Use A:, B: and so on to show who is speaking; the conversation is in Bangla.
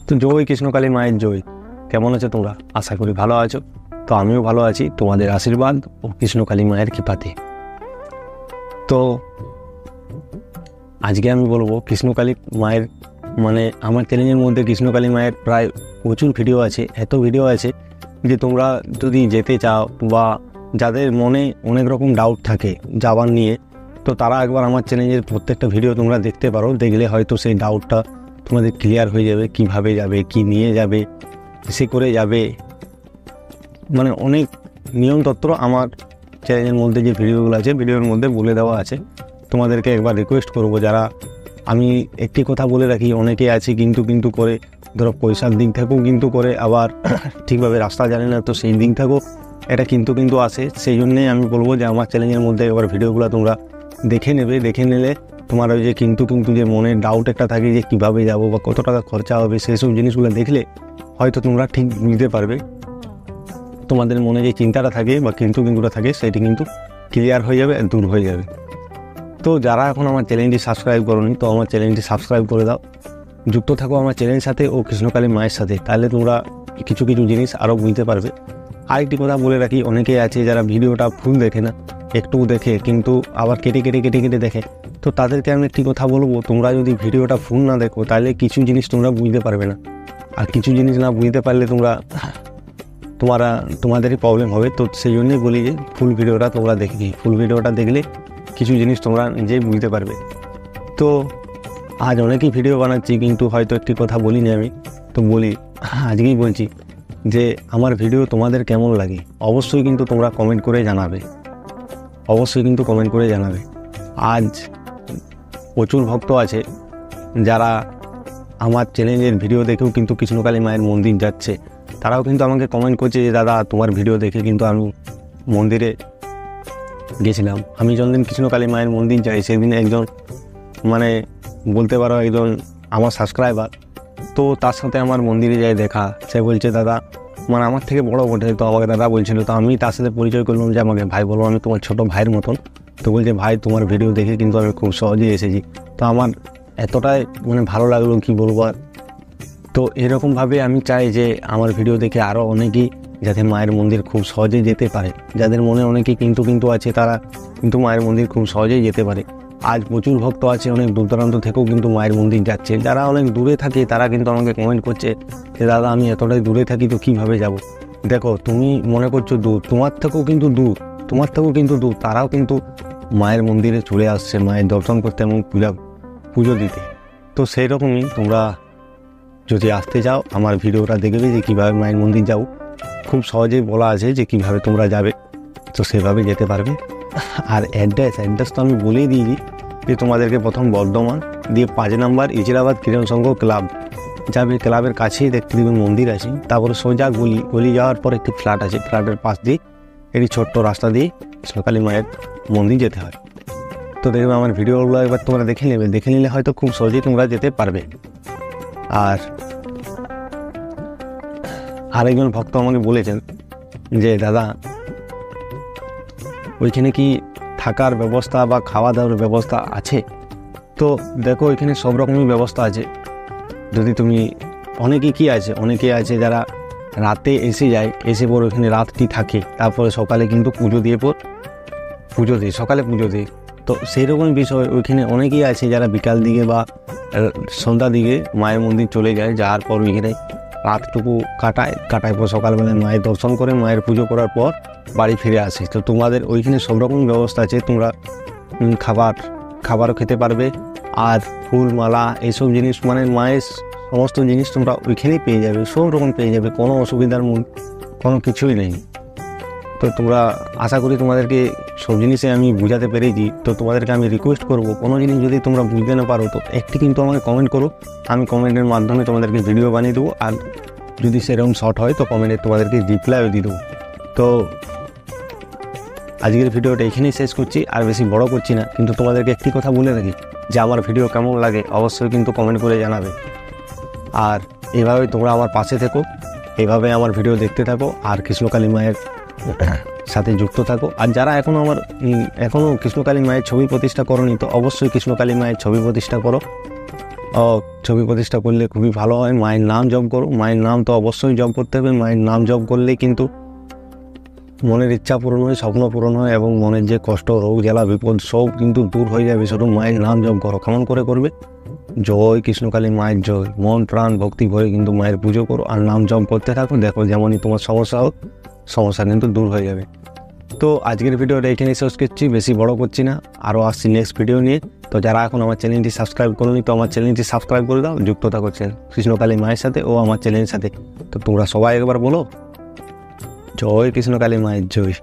A: তো জয় কৃষ্ণকালী মায়ের জয়। কেমন আছো তোমরা? আশা করি ভালো আছো। তো আমিও ভালো আছি তোমাদের আশীর্বাদ ও কৃষ্ণকালী মায়ের কৃপাতে। তো আজকে আমি বলবো কৃষ্ণকালী মায়ের আমার চ্যানেলের মধ্যে কৃষ্ণকালী মায়ের প্রায় প্রচুর ভিডিও আছে, এত ভিডিও আছে যে তোমরা যদি যেতে চাও বা যাদের মনে অনেক রকম ডাউট থাকে যাওয়ার নিয়ে, তো তারা একবার আমার চ্যানেলের প্রত্যেকটা ভিডিও তোমরা দেখতে পারো। দেখলে হয়তো সেই ডাউটটা তোমাদের ক্লিয়ার হয়ে যাবে, কিভাবে যাবে, কি নিয়ে যাবে, সে করে যাবে, অনেক নিয়মতত্ত্ব আমার চ্যানেলের মধ্যে যে ভিডিওগুলো আছে ভিডিওর মধ্যে বলে দেওয়া আছে। তোমাদেরকে একবার রিকোয়েস্ট করব, যারা আমি একটি কথা বলে রাখি, অনেকে আছে কিন্তু করে ধরো পয়সার দিক থেকেও কিন্তু করে, আবার ঠিকভাবে রাস্তা জানে না, তো সেই দিক থেকেও এটা কিন্তু আসে। সেই জন্যেই আমি বলবো যে আমার চ্যানেলের মধ্যে একবার ভিডিওগুলো তোমরা দেখে নেবে। দেখে নিলে তোমার ওই যে কিন্তু যে মনে ডাউট একটা থাকে যে কীভাবে যাবো বা কত টাকা খরচা হবে, সেই সব জিনিসগুলো দেখলে হয়তো তোমরা ঠিক বুঝতে পারবে। তোমাদের মনে যে চিন্তাটা থাকে বা কিন্তুটা থাকে সেটি কিন্তু ক্লিয়ার হয়ে যাবে, দূর হয়ে যাবে। তো যারা এখন আমার চ্যানেলটি সাবস্ক্রাইব করোনি, তো আমার চ্যানেলটি সাবস্ক্রাইব করে দাও, যুক্ত থাকো আমার চ্যানেলের সাথে ও কৃষ্ণকালী মায়ের সাথে, তাহলে তোমরা কিছু জিনিস আরও বুঝতে পারবে। আরেকটি কথা বলে রাখি, অনেকেই আছে যারা ভিডিওটা ফুল দেখে না, একটু দেখে কিন্তু আবার কেটে দেখে। তো তাদেরকে আমি একটি কথা বলবো, তোমরা যদি ভিডিওটা ফুল না দেখো তাহলে কিছু জিনিস তোমরা বুঝতে পারবে না, আর কিছু জিনিস না বুঝতে পারলে তোমাদেরই প্রবলেম হবে। তো সেই জন্যই বলি যে ফুল ভিডিওটা তোমরা দেখবি, ফুল ভিডিওটা দেখলে কিছু জিনিস তোমরা নিজেই বুঝতে পারবে। তো আজ অনেকই ভিডিও বানাচ্ছি কিন্তু হয়তো একটি কথা বলিনি আমি, তো বলি আজকেই বলছি যে আমার ভিডিও তোমাদের কেমন লাগে অবশ্যই কিন্তু তোমরা কমেন্ট করে জানাবে, অবশ্যই কিন্তু কমেন্ট করে জানাবে। আজ প্রচুর ভক্ত আছে যারা আমার চ্যানেলের ভিডিও দেখেও কিন্তু কৃষ্ণকালী মায়ের মন্দির যাচ্ছে, তারাও কিন্তু আমাকে কমেন্ট করছে যে দাদা তোমার ভিডিও দেখে কিন্তু আমি মন্দিরে গেছিলাম। আমি যতদিন কৃষ্ণকালী মায়ের মন্দির যাই সেদিন একজন বলতে পারো একজন আমার সাবস্ক্রাইবার, তো তার সাথে আমার মন্দিরে যাই দেখা, সে বলছে দাদা আমার থেকে বড় বটে, তো আমাকে দাদা বলছিল। তো আমি তার সাথে পরিচয় করলাম যে আমাকে ভাই বলো, আমি তোমার ছোটো ভাইয়ের মতন। তো বলছে ভাই তোমার ভিডিও দেখে কিন্তু আমি খুব সহজেই এসেছি। তো আমার এতটাই ভালো লাগলো কি বলবো। তো এরকমভাবে আমি চাই যে আমার ভিডিও দেখে আরও অনেকেই যাতে মায়ের মন্দির খুব সহজেই যেতে পারে, যাদের মনে অনেকেই কিন্তু আছে তারা কিন্তু মায়ের মন্দির খুব সহজেই যেতে পারে। আজ প্রচুর ভক্ত আছে অনেক দূর দূরান্ত থেকেও কিন্তু মায়ের মন্দির যাচ্ছে। যারা অনেক দূরে থাকে তারা কিন্তু আমাকে কমেন্ট করছে যে দাদা আমি এতটাই দূরে থাকি, তো কীভাবে যাব। দেখো তুমি মনে করছো দূর, তোমার থেকেও কিন্তু দূর, তারাও কিন্তু মায়ের মন্দিরে চলে আসছে মায়ের দর্শন করতে এবং পুজো দিতে। তো সেই রকমই তোমরা যদি আসতে চাও আমার ভিডিওটা দেখবে যে কীভাবে মায়ের মন্দির যাও, খুব সহজেই বলা আছে যে কীভাবে তোমরা যাবে, তো সেভাবে যেতে পারবে। আর অ্যাড্রেস তো আমি বলেই দিয়েছি যে তোমাদেরকে প্রথম বর্ধমান দিয়ে 5 নম্বর ইজিরাবাদ কিরণ সংঘ ক্লাব যাবে, ক্লাবের কাছেই দেখতে দেবেন মন্দির আছে। তারপরে সোজা গলি যাওয়ার পর একটি ফ্ল্যাট আছে, ফ্ল্যাটের পাশ দিয়ে একটি ছোট্ট রাস্তা দিয়ে কৃষ্ণকালী মায়ের মন্দির যেতে হয়। তো দেখবে আমার ভিডিওগুলো একবার তোমরা দেখে নিলে হয়তো খুব সহজেই তোমরা যেতে পারবে। আর আরেকজন ভক্ত আমাকে বলেছেন যে দাদা ওইখানে কি থাকার ব্যবস্থা বা খাওয়া দাওয়ার ব্যবস্থা আছে? তো দেখো এখানে সব রকমই ব্যবস্থা আছে। যদি তুমি অনেকে আছে যারা রাতে এসে যায়, এসে পর ওইখানে রাতটি থাকে, তারপরে সকালে কিন্তু পুজো দিয়ে সকালে পুজো দিয়ে। তো সেই রকম বিষয় ওইখানে অনেকেই আছে যারা বিকাল দিকে বা সন্ধ্যা দিকে মায়ের মন্দির চলে যায়, যাওয়ার পর ওইখানে রাতটুকু কাটায় পর সকালবেলায় মায়ের দর্শন করে মায়ের পুজো করার পর বাড়ি ফিরে আসে। তো তোমাদের ওইখানে সব রকম ব্যবস্থা আছে, তোমরা খাবারও খেতে পারবে, আর ফুল মালা এইসব জিনিস মায়ের সমস্ত জিনিস তোমরা ওইখানেই পেয়ে যাবে, সব রকম পেয়ে যাবে, কোনো অসুবিধার কোনো কিছুই নেই। তো তোমরা আশা করি তোমাদেরকে সব জিনিসে আমি বুঝাতে পেরেছি। তো তোমাদেরকে আমি রিকোয়েস্ট করবো, কোনো জিনিস যদি তোমরা বুঝতে না পারো তো একটি কিন্তু আমাকে কমেন্ট করো, আমি কমেন্টের মাধ্যমে তোমাদেরকে ভিডিও বানিয়ে দেবো। আর যদি সেরকম শর্ট হয় তো কমেন্টে তোমাদেরকে রিপ্লাইও দিয়ে দেবো। তো আজকের ভিডিওটা এখানেই শেষ করছি, আর বেশি বড় করছি না। কিন্তু তোমাদেরকে একটি কথা বলে রাখি যে আমার ভিডিও কেমন লাগে অবশ্যই কিন্তু কমেন্ট করে জানাবে। আর এইভাবেই তোমরা আমার পাশে থেকো, এইভাবে আমার ভিডিও দেখতে থাকো, আর কৃষ্ণকালী মায়ের সাথে যুক্ত থাকো। আর যারা এখনও কৃষ্ণকালী মায়ের ছবি প্রতিষ্ঠা করোনি, তো অবশ্যই কৃষ্ণকালী মায়ের ছবি প্রতিষ্ঠা করো। ছবি প্রতিষ্ঠা করলে খুবই ভালো হয়। মায়ের নাম জপ করো, মায়ের নাম তো অবশ্যই জপ করতে হবে। মায়ের নাম জপ করলেই কিন্তু মনের ইচ্ছা পূরণ হয়, স্বপ্ন পূরণ হয় এবং মনের যে কষ্ট, রোগ জ্বালা, বিপদ সব কিন্তু দূর হয়ে যাবে। শুধু মায়ের নাম জপ করো। কেমন করে করবে? জয় কৃষ্ণকালী মায়ের জয়, মন প্রাণ ভক্তি ভরে কিন্তু মায়ের পুজো করো আর নাম জপ করতে থাকো। দেখো যেমনই তোমার সমস্যা হোক, সমস্যা কিন্তু দূর হয়ে যাবে। তো আজকের ভিডিওটা এখানেই শেষ করছি, বেশি বড় করছি না, আরও আসছি নেক্সট ভিডিও নিয়ে। তো যারা এখন আমার চ্যানেলটি সাবস্ক্রাইব করোনি, তো আমার চ্যানেলটি সাবস্ক্রাইব করে দাও। যুক্ত থাকছেন কৃষ্ণকালী মায়ের সাথে ও আমার চ্যানেলের সাথে। তো তোমরা সবাই একবার বলো, জয় কৃষ্ণকালী মায়ের জয়।